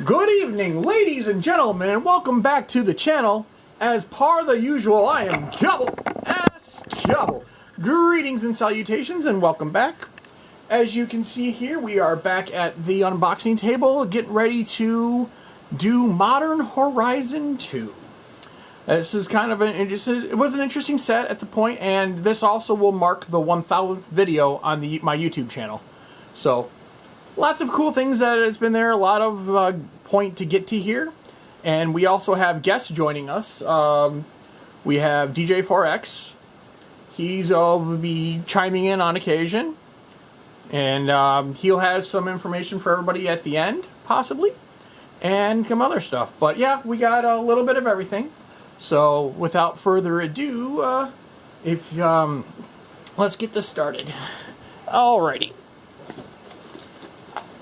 Good evening, ladies and gentlemen, and welcome back to the channel. As per the usual, I am Cubble S. Cubble. Greetings and salutations, and welcome back. As you can see here, we are back at the unboxing table, getting ready to do Modern Horizon 2. This is kind of it was an interesting set at the point, and this also will mark the 1000th video on my YouTube channel. So, lots of cool things that has been there, a lot of point to get to here. And we also have guests joining us. We have DJ4X. He's will be chiming in on occasion. And he'll have some information for everybody at the end, possibly. And some other stuff. But yeah, we got a little bit of everything. So without further ado, let's get this started. Alrighty.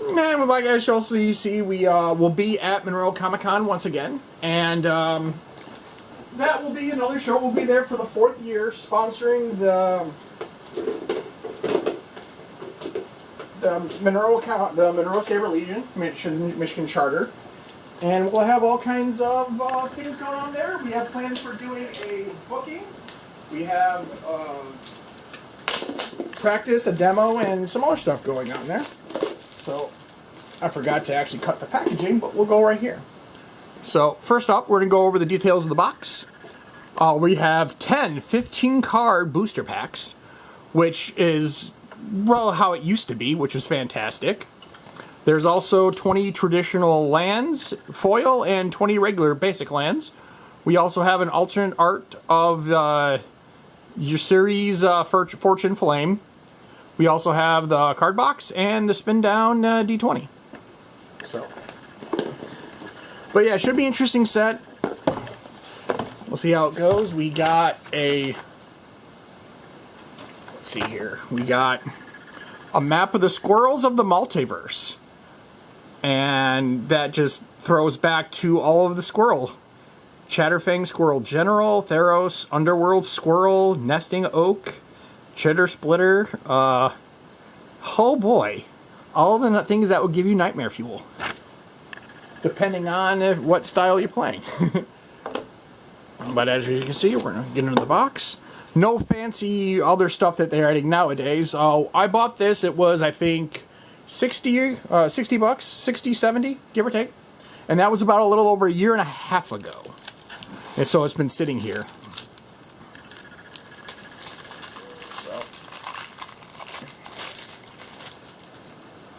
And like I also you see, we will be at Monroe Comic Con once again, and that will be another show. We'll be there for the 4th year, sponsoring the Monroe Sabre Legion, Michigan Charter, and we'll have all kinds of things going on there. We have plans for doing a booking. We have practice, a demo, and some other stuff going on there. So, I forgot to actually cut the packaging, but we'll go right here. So, first up, we're going to go over the details of the box. We have 10 15-card booster packs, which is, well, how it used to be, which was fantastic. There's also 20 traditional lands, foil, and 20 regular basic lands. We also have an alternate art of your series Fortune Flame. We also have the card box and the spin down D20. So, but yeah, it should be an interesting set. We'll see how it goes. We got let's see here. We got a map of the squirrels of the multiverse. And that just throws back to all of the squirrel. Chatterfang Squirrel General, Theros, Underworld Squirrel, Nesting Oak, Cheddar Splitter, oh boy, all the things that will give you nightmare fuel, depending on what style you're playing. But as you can see, we're going to get into the box. No fancy other stuff that they're adding nowadays. I bought this, it was, I think, 60 bucks, 60, 70, give or take. And that was about a little over a year and a half ago. And so it's been sitting here.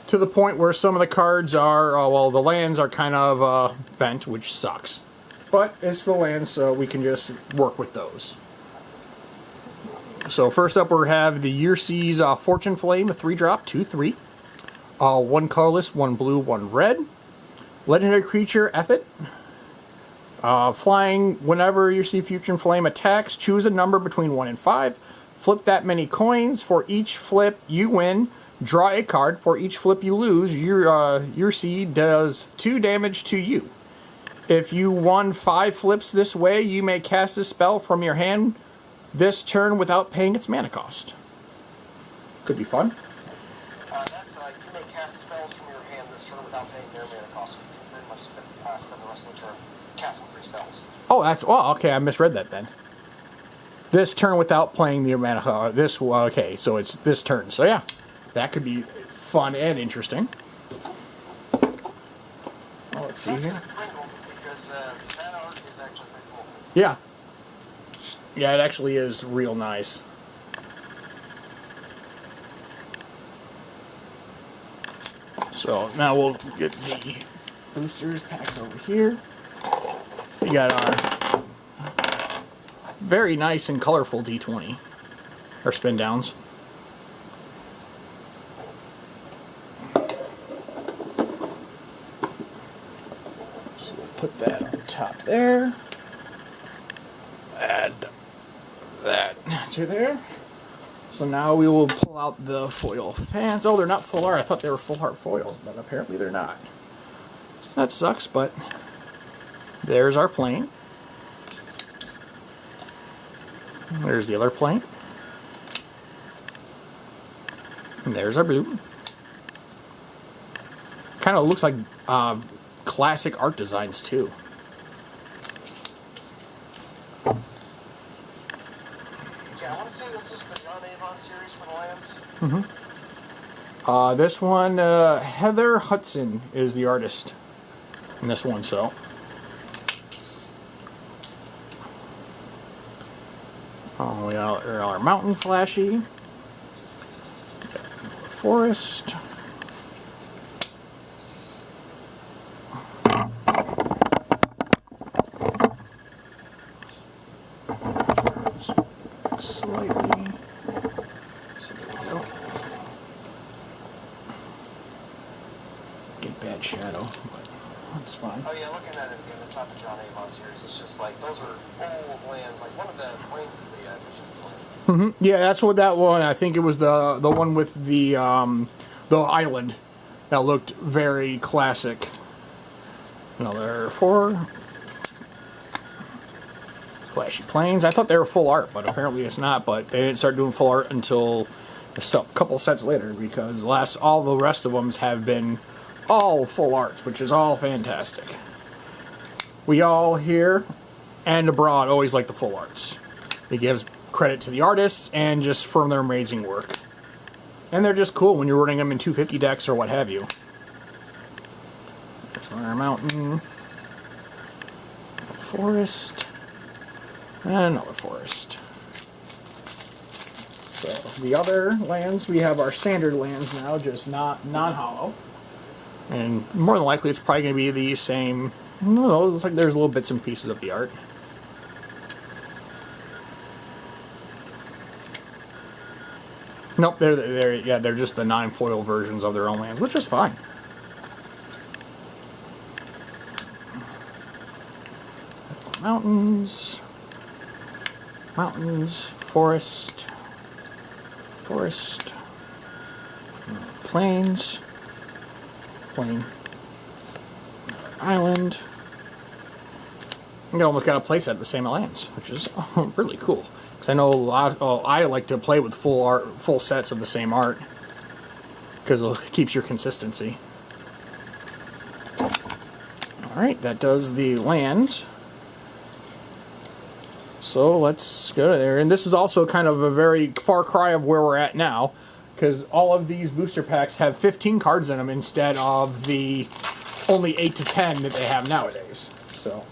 To the point where some of the cards are, well, the lands are kind of bent, which sucks. But it's the lands, so we can just work with those. So first up, we have the Yearseas Fortune Flame, a 3-drop, 2/3. 1 colorless, 1 blue, 1 red. Legendary creature, Effet. Flying, whenever you see Fortune Flame attacks, choose a number between 1 and 5. Flip that many coins. For each flip, you win. Draw a card. For each flip you lose, your seed does 2 damage to you. If you won 5 flips this way, you may cast this spell from your hand this turn without paying its mana cost. Could be fun. You may cast spells from your hand this turn without paying their mana cost. So you can pretty much spend the rest of the turn casting free spells. Oh, okay, I misread that then. This turn without playing the mana cost. Okay, so it's this turn. So yeah. That could be fun and interesting. Well, let's see here. Because that art is actually pretty cool. Yeah. Yeah, it actually is real nice. So now we'll get the boosters packs over here. We got our very nice and colorful D20. Or spin downs. Put that on top there. Add that to there. So now we will pull out the foil fans. Oh, they're not full art. I thought they were full art foils, but apparently they're not. That sucks, but there's our plane. There's the other plane. And there's our blue. Kind of looks like classic art designs too. Yeah, I want to say this is the John Avon series for the lands. This one, Heather Hudson is the artist in this one, so. Oh, we got our mountain flashy. Forest. Slightly. So there we go. Get bad shadow, but that's fine. Oh yeah, looking at it again, it's not the John Avon series. It's just like those are old lands. Like one of the planes is the Missions lands. Yeah, that's what that one. I think it was the one with the island that looked very classic. Another 4 flashy planes. I thought they were full art, but apparently it's not. But they didn't start doing full art until a couple sets later, because all the rest of them have been all full arts, which is all fantastic. We all here and abroad always like the full arts. It gives credit to the artists and just for their amazing work. And they're just cool when you're running them in 250 decks or what have you. There's our mountain. Forest. And another forest. So the other lands, we have our standard lands now, just not non-hollow. And more than likely it's probably going to be the same. No, it looks like there's little bits and pieces of the art. Nope, they're just the non-foil versions of their own lands, which is fine. Mountains, forest, plains, plain, island. You almost got a playset of the same lands, which is really cool. Because I know I like to play with full sets of the same art, because it keeps your consistency. All right, that does the lands. So let's go to there. And this is also kind of a very far cry of where we're at now, because all of these booster packs have 15 cards in them instead of the only 8 to 10 that they have nowadays. So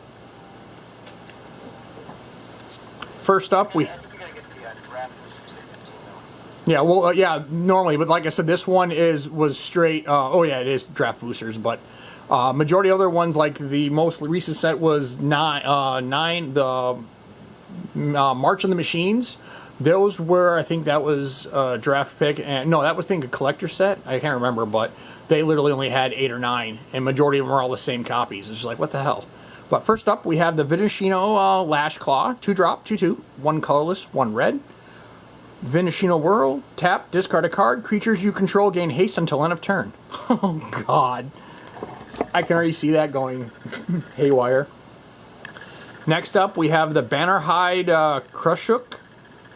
first up, we... I think we gotta get the draft booster to 15 though. Yeah, well, yeah, normally, but like I said, this one was straight. Oh yeah, it is draft boosters, but majority of other ones, like the most recent set was nine. The March of the Machines. Those were, I think that was a draft pick, and no, that was I think a collector set. I can't remember, but they literally only had 8 or 9, and majority of them were all the same copies. It's just like, what the hell? But first up, we have the Vinashino Lash Claw, 2-drop, 2/2, 1 colorless, 1 red. Vinashino Whirl, tap, discard a card. Creatures you control gain haste until end of turn. Oh God, I can already see that going haywire. Next up, we have the Bannerhide Krushuk,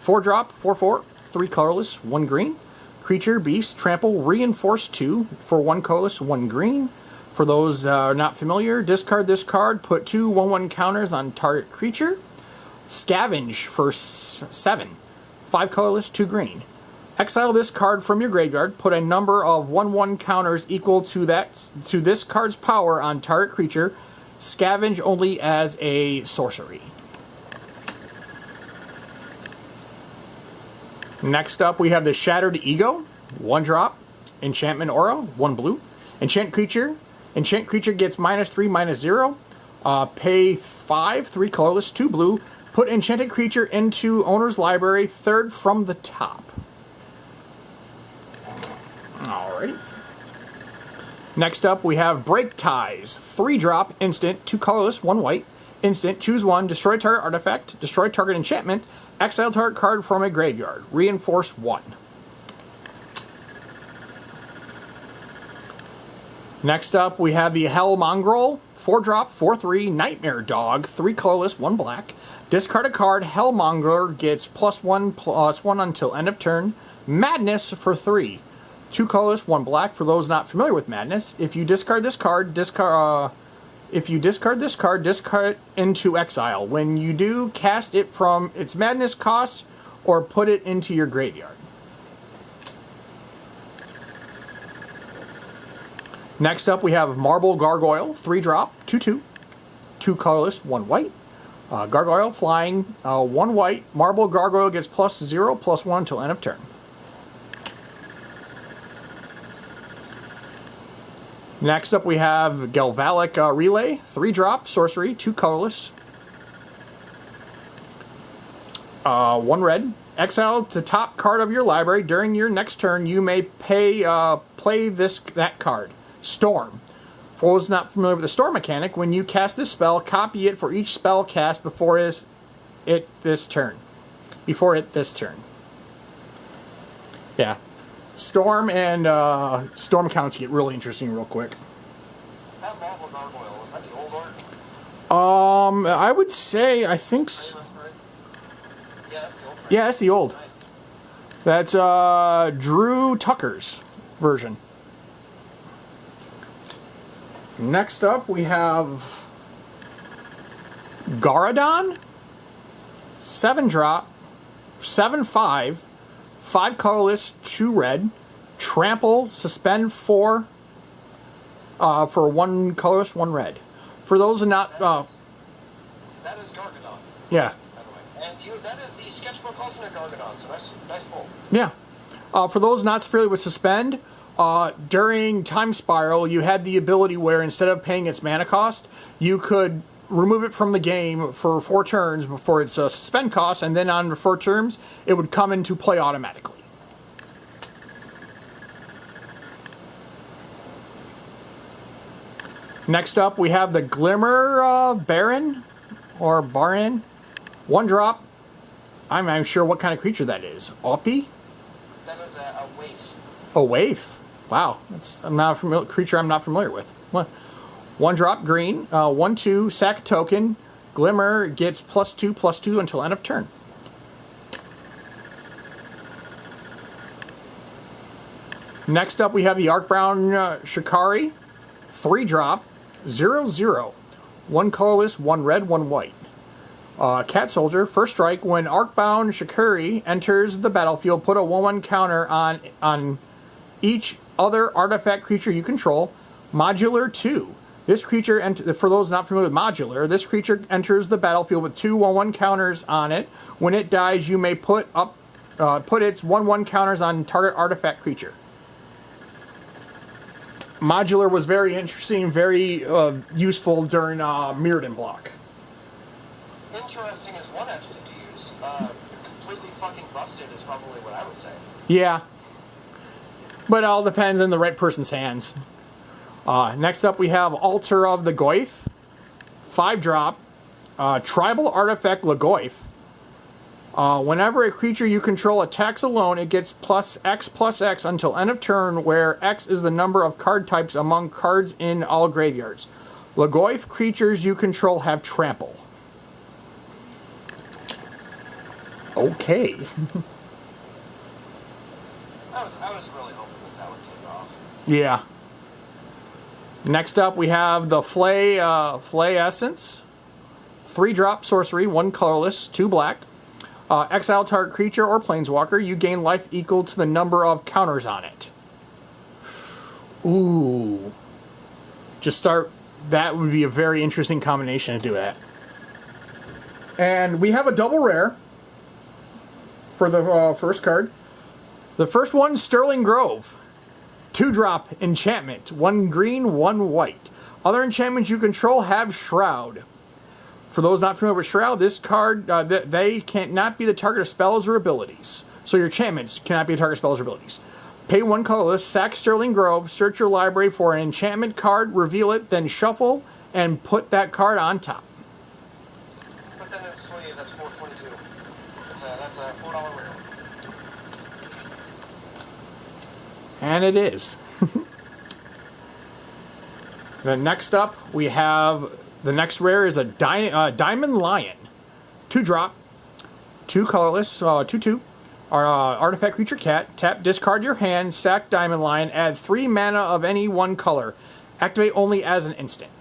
4-drop, 4/4, 3 colorless, 1 green. Creature, beast, trample, reinforce 2 for 1 colorless, 1 green. For those not familiar, discard this card, put 2 1/1 counters on target creature. Scavenge for 7, 5 colorless, 2 green. Exile this card from your graveyard, put a number of 1/1 counters equal to this card's power on target creature. Scavenge only as a sorcery. Next up, we have the Shattered Ego, 1-drop, enchantment aura, 1 blue. Enchant creature gets -3/-0. Pay 5, 3 colorless, 2 blue. Put enchanted creature into owner's library, 3rd from the top. Alrighty. Next up, we have Break Ties, 3-drop, instant, 2 colorless, 1 white. Instant, choose 1, destroy target artifact, destroy target enchantment, exile target card from a graveyard, reinforce 1. Next up, we have the Hell Mongrel, 4-drop, 4/3, Nightmare Dog, 3 colorless, 1 black. Discard a card, Hell Mongrel gets +1/+1 until end of turn. Madness for 3. 2 colorless, 1 black. For those not familiar with Madness, if you discard this card, If you discard this card, discard it into exile. When you do, cast it from its madness cost or put it into your graveyard. Next up, we have Marble Gargoyle, 3-drop, 2/2, 2 colorless, 1 white. Gargoyle flying, 1 white. Marble Gargoyle gets +0/+1 until end of turn. Next up, we have Galvalic Relay, 3-drop, sorcery, 2 colorless, 1 red. Exile the top card of your library. During your next turn, you may play that card. Storm. For those not familiar with the Storm mechanic, when you cast this spell, copy it for each spell cast before it this turn. Yeah. Storm and Storm counts get really interesting real quick. That Marble Gargoyle, is that the old art? I would say, I think... Yeah, that's the old. Yeah, that's the old. Nice. That's Drew Tucker's version. Next up, we have Garadon, 7-drop, 7/5, 5 colorless, 2 red, trample, suspend 4 for 1 colorless, 1 red. For those who not, That is Gargadon, yeah, by the way. And that is the sketchbook alternate Gargadon, so nice pull. yeah. For those not familiar with suspend, during Time Spiral, you had the ability where instead of paying its mana cost, you could remove it from the game for 4 turns before its suspend cost, and then on 4 turns, it would come into play automatically. Next up, we have the Glimmer Baron, or Baron, 1-drop. I'm not sure what kind of creature that is. Oppie? That is a waif. A waif. Wow, that's creature I'm not familiar with. What? 1-drop green, 1/2, sack a token. Glimmer gets +2/+2 until end of turn. Next up, we have the Arcbound Shikari, 3-drop, 0/0, 1 colorless, 1 red, 1 white. Cat Soldier, first strike. When Arcbound Shikari enters the battlefield, put a 1/1 counter on each other artifact creature you control. Modular 2. This creature, for those not familiar with Modular, this creature enters the battlefield with 2 1/1 counters on it. When it dies, you may put its 1/1 counters on target artifact creature. Modular was very interesting, very useful during Mirrodin block. Interesting is one adjective to use. Completely fucking busted is probably what I would say. Yeah. But it all depends on the right person's hands. Next up, we have Altar of the Goyf, 5-drop, tribal artifact Lagoyf. Whenever a creature you control attacks alone, it gets +X/+X until end of turn, where X is the number of card types among cards in all graveyards. Lagoyf creatures you control have trample. Okay. I was really hoping that would take off. Yeah. Next up, we have the Flay Essence, 3-drop sorcery, 1 colorless, 2 black. Exile target creature or planeswalker. You gain life equal to the number of counters on it. Ooh. That would be a very interesting combination to do that. And we have a double rare for the first card. The first one, Sterling Grove. 2-drop enchantment. 1 green, 1 white. Other enchantments you control have Shroud. For those not familiar with Shroud, this card, they cannot be the target of spells or abilities. So your enchantments cannot be the target of spells or abilities. Pay 1 colorless, sack Sterling Grove, search your library for an enchantment card, reveal it, then shuffle, and put that card on top. Put that in a sleeve, that's $4.22. That's a $4 rare. And it is. Then next up, we have... The next rare is a Diamond Lion. 2-drop, 2 colorless, 2/2. Artifact creature cat. Tap, discard your hand, sack Diamond Lion, add 3 mana of any 1 color. Activate only as an instant.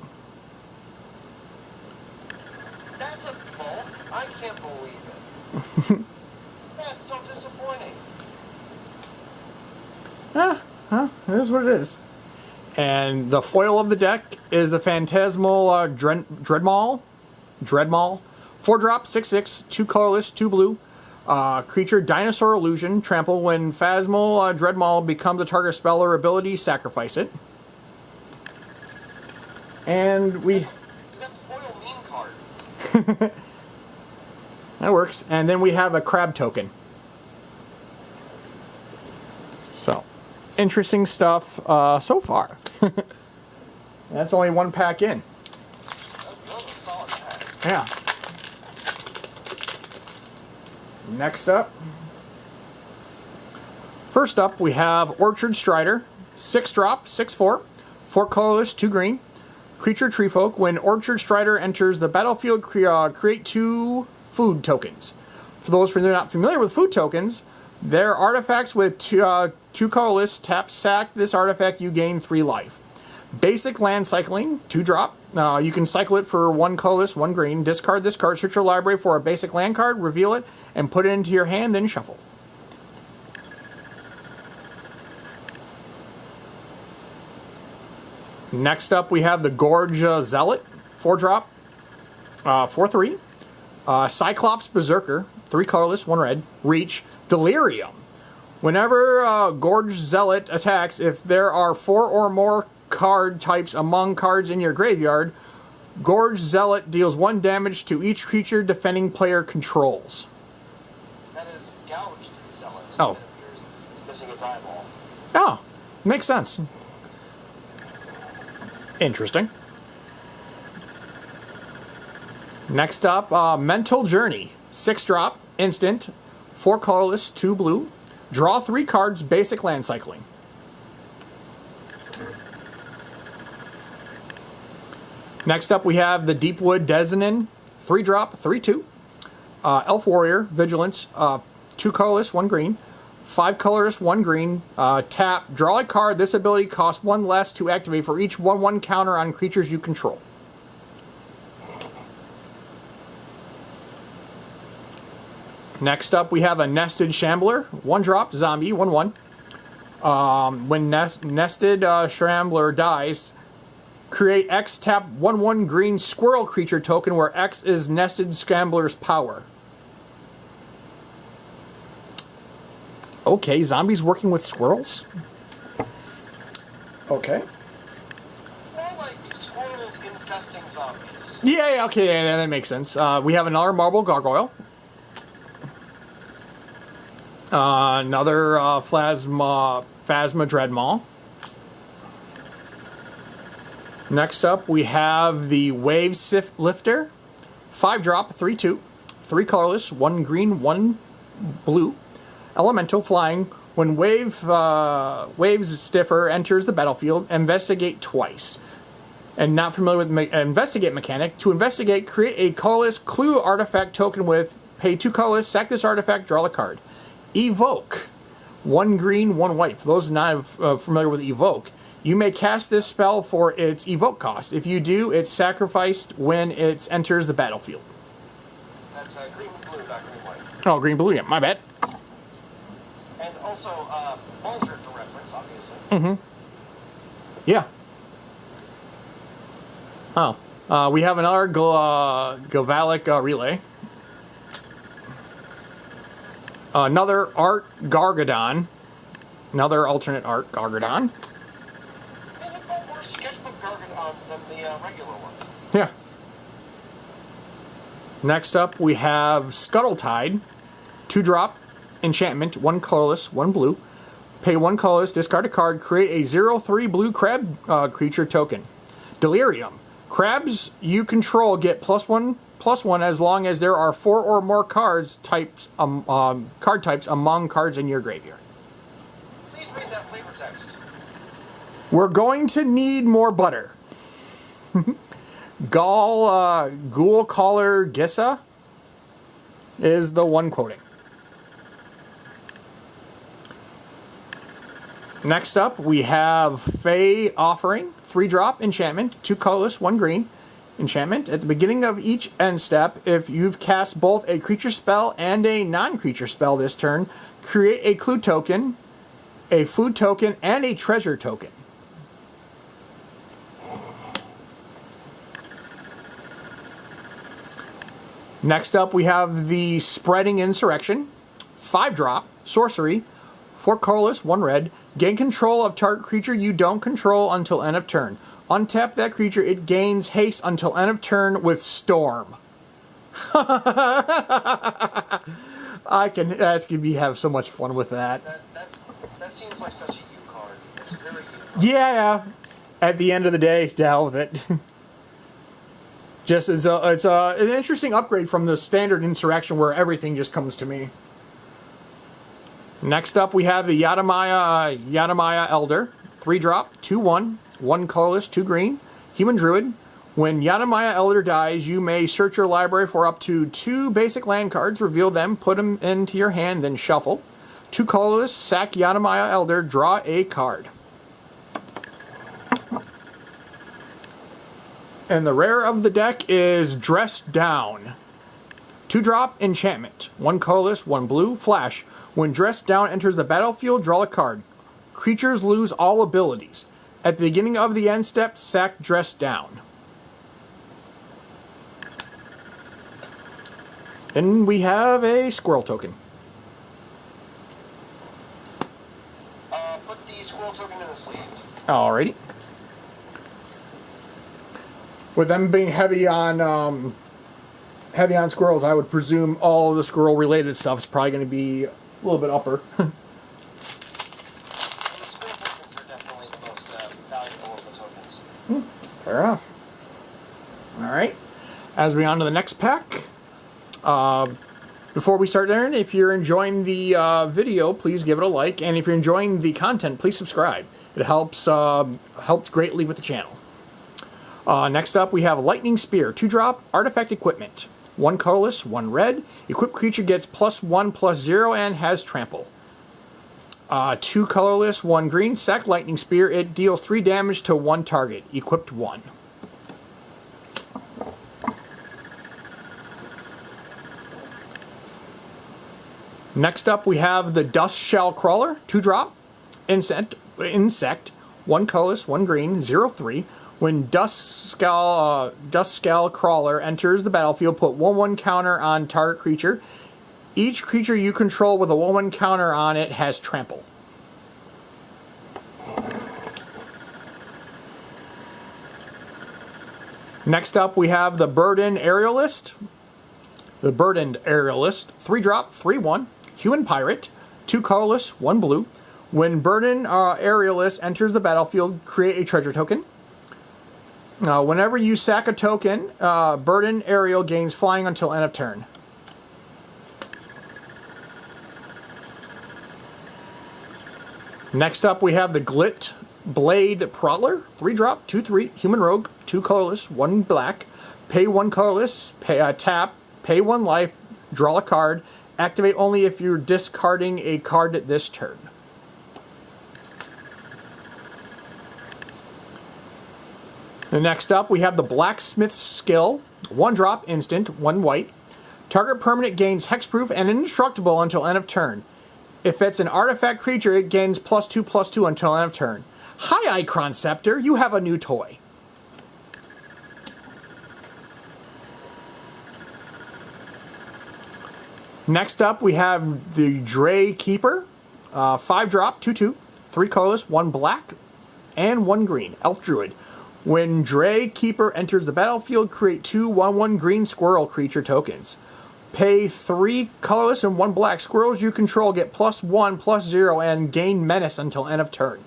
That's so disappointing. It is what it is. And the foil of the deck is the Phantasmal Dreadmaul. 4-drop, 6/6, 2 colorless, 2 blue. Creature Dinosaur Illusion. Trample. When Phasmal Dreadmaul becomes a target spell or ability, sacrifice it. And we... You got the foil meme card. That works. And then we have a crab token. So, interesting stuff so far. That's only one pack in. That was a solid pack. Yeah. Next up. First up, we have Orchard Strider. 6-drop, 6/4. 4 colorless, 2 green. Creature Treefolk. When Orchard Strider enters the battlefield, create 2 food tokens. For those who are not familiar with food tokens, they're artifacts with 2 colorless. Tap, sack this artifact, you gain 3 life. Basic land cycling, 2-drop. You can cycle it for 1 colorless, 1 green. Discard this card, search your library for a basic land card, reveal it, and put it into your hand, then shuffle. Next up, we have the Gorge Zealot, 4-drop, 4/3. Cyclops Berserker, 3 colorless, 1 red. Reach, Delirium. Whenever Gorge Zealot attacks, if there are 4 or more card types among cards in your graveyard, Gorge Zealot deals 1 damage to each creature defending player controls. That is gouged Zealot. Oh. It appears it's missing its eyeball. Oh, makes sense. Interesting. Next up, Mental Journey. 6-drop, instant, 4 colorless, 2 blue. Draw 3 cards, basic land cycling. Next up, we have the Deepwood Designin. 3-drop, 3/2. Elf Warrior, Vigilance, 2 colorless, 1 green. 5 colorless, 1 green. Tap, draw a card. This ability costs 1 less to activate for each 1/1 counter on creatures you control. Next up, we have a Nested Shambler. 1-drop, zombie, 1/1. When Nested Shambler dies, create X, tap 1/1 green squirrel creature token where X is Nested Shambler's power. Okay, zombies working with squirrels? Okay. More like squirrels infesting zombies. Yeah, okay, yeah, that makes sense. We have another Marble Gargoyle. Another Phasma Dreadmaul. Next up, we have the Wave Lifter. 5-drop, 3/2. 3 colorless, 1 green, 1 blue. Elemental flying. When Waves Stiffer enters the battlefield, investigate twice. And not familiar with investigate mechanic. To investigate, create a colorless clue artifact token with pay 2 colorless, sack this artifact, draw a card. Evoke. 1 green, 1 white. For those not familiar with Evoke, you may cast this spell for its Evoke cost. If you do, it's sacrificed when it enters the battlefield. That's green and blue, not green and white. Oh, green, blue, yeah, my bad. And also, Bulger for reference, obviously. Mm-hmm. Yeah. Oh. We have another Gavalic Relay. Another Art Gargadon. Another alternate Art Gargadon. And they've got more sketchbook Gargadons than the regular ones. Yeah. Next up, we have Scuttletide. 2-drop, enchantment, 1 colorless, 1 blue. Pay 1 colorless, discard a card, create a 0/3 blue crab creature token. Delirium. Crabs you control get +1/+1 as long as there are 4 or more card types among cards in your graveyard. Please read that flavor text. We're going to need more butter. Ghoul Caller Gissa is the one quoting. Next up, we have Fey Offering, 3-drop enchantment, 2 colorless, 1 green. enchantment. At the beginning of each end step, if you've cast both a creature spell and a non-creature spell this turn, create a clue token, a food token, and a treasure token. Next up, we have the Spreading Insurrection. 5-drop, sorcery, 4 colorless, 1 red. Gain control of target creature you don't control until end of turn. Untap that creature, it gains haste until end of turn with Storm. I can have so much fun with that. That seems like such a U card. It's very U card. Yeah. At the end of the day, to hell with it. Just it's an interesting upgrade from the standard Insurrection where everything just comes to me. Next up, we have the Yadamaya Elder. 3-drop, 2/1, 1 colorless, 2 green, human druid. When Yadamaya Elder dies, you may search your library for up to 2 basic land cards, reveal them, put them into your hand, then shuffle. 2 colorless, sack Yadamaya Elder, draw a card. And the rare of the deck is Dressed Down. 2-drop, enchantment. 1 colorless, 1 blue, flash. When Dressed Down enters the battlefield, draw a card. Creatures lose all abilities. At the beginning of the end step, sack Dressed Down. Then we have a squirrel token. Put the squirrel token in the sleeve. Alrighty. With them being heavy on squirrels, I would presume all of the squirrel-related stuff is probably going to be a little bit upper. And the squirrel tokens are definitely the most valuable of the tokens. Fair enough. Alright. As we on to the next pack. Before we start there, if you're enjoying the video, please give it a like. And if you're enjoying the content, please subscribe. It helps greatly with the channel. Next up, we have Lightning Spear. 2-drop, artifact equipment. 1 colorless, 1 red. Equipped creature gets +1/+0 and has trample. 2 colorless, 1 green. Sack Lightning Spear. It deals 3 damage to 1 target. Equipped 1. Next up, we have the Dustshell Crawler. 2-drop, insect. 1 colorless, 1 green, 0/3. When Dustshell Crawler enters the battlefield, put 1/1 counter on target creature. Each creature you control with a 1/1 counter on it has trample. Next up, we have the Burdened Aerialist. The Burdened Aerialist. 3-drop, 3/1, human pirate. 2 colorless, 1 blue. When Burdened Aerialist enters the battlefield, create a treasure token. Whenever you sack a token, Burdened Aerial gains flying until end of turn. Next up, we have the Glit Blade Prowler. 3-drop, 2/3, human rogue. 2 colorless, 1 black. Pay 1 colorless, tap, pay 1 life, draw a card. Activate only if you're discarding a card this turn. And next up, we have the Blacksmith Skill. 1-drop, instant, 1 white. Target permanent gains hexproof and indestructible until end of turn. If it's an artifact creature, it gains +2/+2 until end of turn. Hi, Icron Scepter, you have a new toy. Next up, we have the Dray Keeper. 5-drop, 2/2, 3 colorless, 1 black, and 1 green. Elf Druid. When Dray Keeper enters the battlefield, create 2 1/1 green squirrel creature tokens. Pay 3 colorless and 1 black. Squirrels you control get +1/+0 and gain menace until end of turn.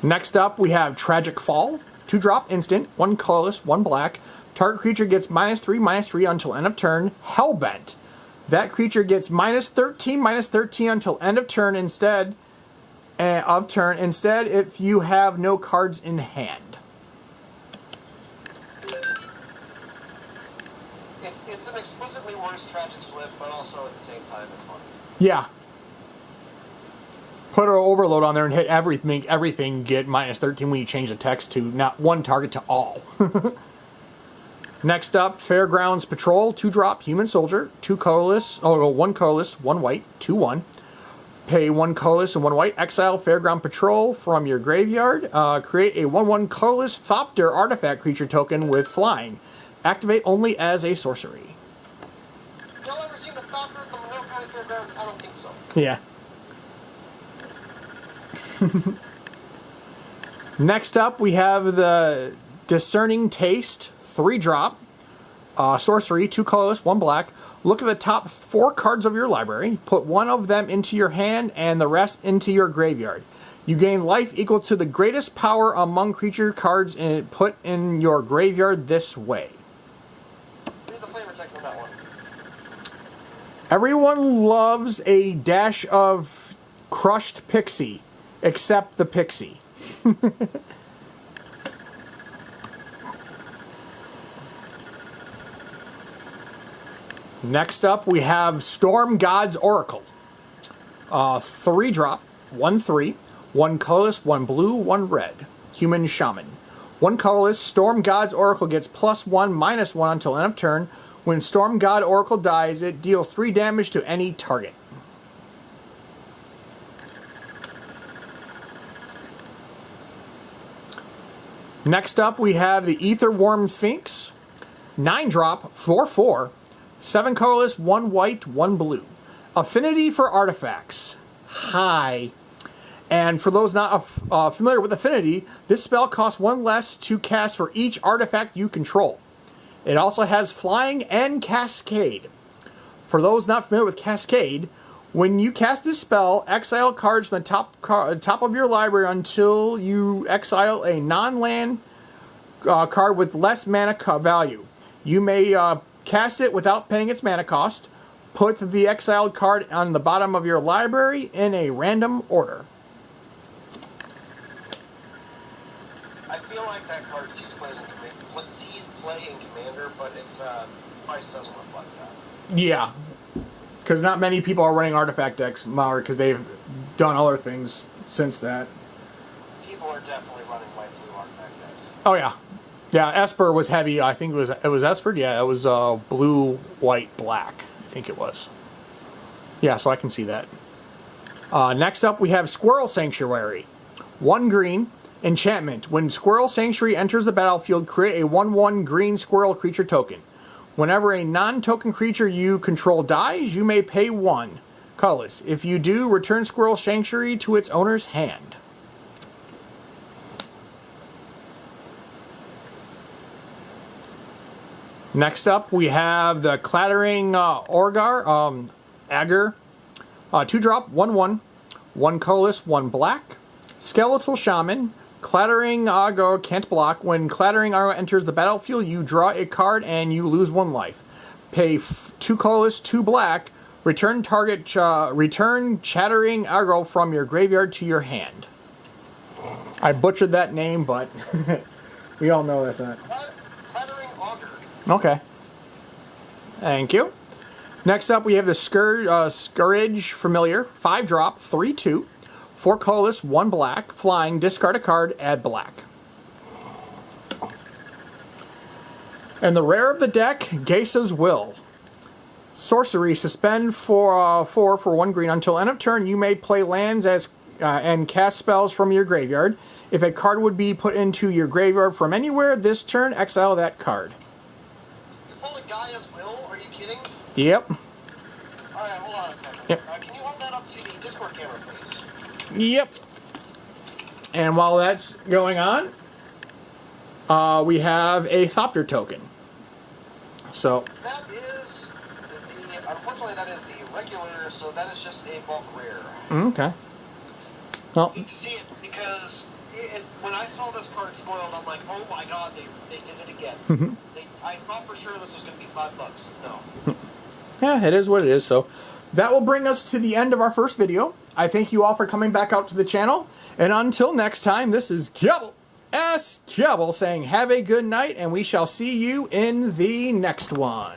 Next up, we have Tragic Fall. 2-drop, instant, 1 colorless, 1 black. Target creature gets -3/-3 until end of turn. Hellbent. That creature gets -13/-13 until end of turn instead if you have no cards in hand. It's an explicitly worse Tragic Slip, but also at the same time it's fun. Yeah. put an overload on there and hit everything, make everything get -13 when you change the text to not one target to all. Next up, Fairgrounds Patrol, 2-drop Human Soldier, 2 colorless, oh, 1 colorless, 1 white, 2/1. Pay 1 colorless and 1 white. Exile Fairground Patrol from your graveyard. Create a 1/1 colorless Thopter artifact creature token with flying. Activate only as a sorcery. Y'all ever seen the Thopter at the Monroe County Fairgrounds? I don't think so. Yeah. Next up, we have the Discerning Taste, 3-drop. Sorcery, 2 colorless, 1 black. Look at the top 4 cards of your library. Put 1 of them into your hand and the rest into your graveyard. You gain life equal to the greatest power among creature cards put in your graveyard this way. Read the flavor text on that one. Everyone loves a dash of crushed pixie, except the pixie. Next up, we have Storm God's Oracle. 3-drop, 1/3, 1 colorless, 1 blue, 1 red. Human Shaman. 1 colorless, Storm God's Oracle gets +1/-1 until end of turn. When Storm God Oracle dies, it deals 3 damage to any target. Next up, we have the Aetherworm Sphinx. 9-drop, 4/4. 7 colorless, 1 white, 1 blue. Affinity for artifacts. High. And for those not familiar with Affinity, this spell costs 1 less to cast for each artifact you control. It also has Flying and Cascade. For those not familiar with Cascade, when you cast this spell, exile cards from the top of your library until you exile a non-land card with less mana value. You may cast it without paying its mana cost. Put the exiled card on the bottom of your library in a random order. I feel like that card sees play in Commander, but its price doesn't reflect that. Yeah, because not many people are running artifact decks, because they've done other things since that. People are definitely running white-blue artifact decks. Oh yeah. Yeah, Esper was heavy. I think it was Esper. Yeah, it was blue, white, black. I think it was. Yeah, so I can see that. Next up, we have Squirrel Sanctuary. 1 green, enchantment. When Squirrel Sanctuary enters the battlefield, create a 1/1 green squirrel creature token. Whenever a non-token creature you control dies, you may pay 1 colorless. If you do, return Squirrel Sanctuary to its owner's hand. Next up, we have the Clattering Agar. 2-drop, 1/1. 1 colorless, 1 black. Skeletal Shaman. Clattering Agar can't block. When Clattering Agar enters the battlefield, you draw a card and you lose 1 life. Pay 2 colorless, 2 black. Return Chattering Agar from your graveyard to your hand. I butchered that name, but we all know that's not. Clattering Augur. Okay. Thank you. Next up, we have the Scourge Familiar. 5-drop, 3/2. 4 colorless, 1 black. Flying, discard a card, add black. And the rare of the deck, Geasa's Will. Sorcery, suspend for 1 green. Until end of turn, you may play lands and cast spells from your graveyard. If a card would be put into your graveyard from anywhere this turn, exile that card. Gaia's Will? Are you kidding? Yep. Alright, hold on a second. Yep. Can you hold that up to the Discord camera, please? Yep. And while that's going on, we have a Thopter token. So. That is unfortunately, that is the regular, so that is just a bulk rare. Okay. Well. I hate to see it because when I saw this card spoiled, I'm like, oh my god, they did it again. I thought for sure this was going to be $5. No. Yeah, it is what it is. So that will bring us to the end of our first video. I thank you all for coming back out to the channel. And until next time, this is Kibble saying have a good night, and we shall see you in the next one.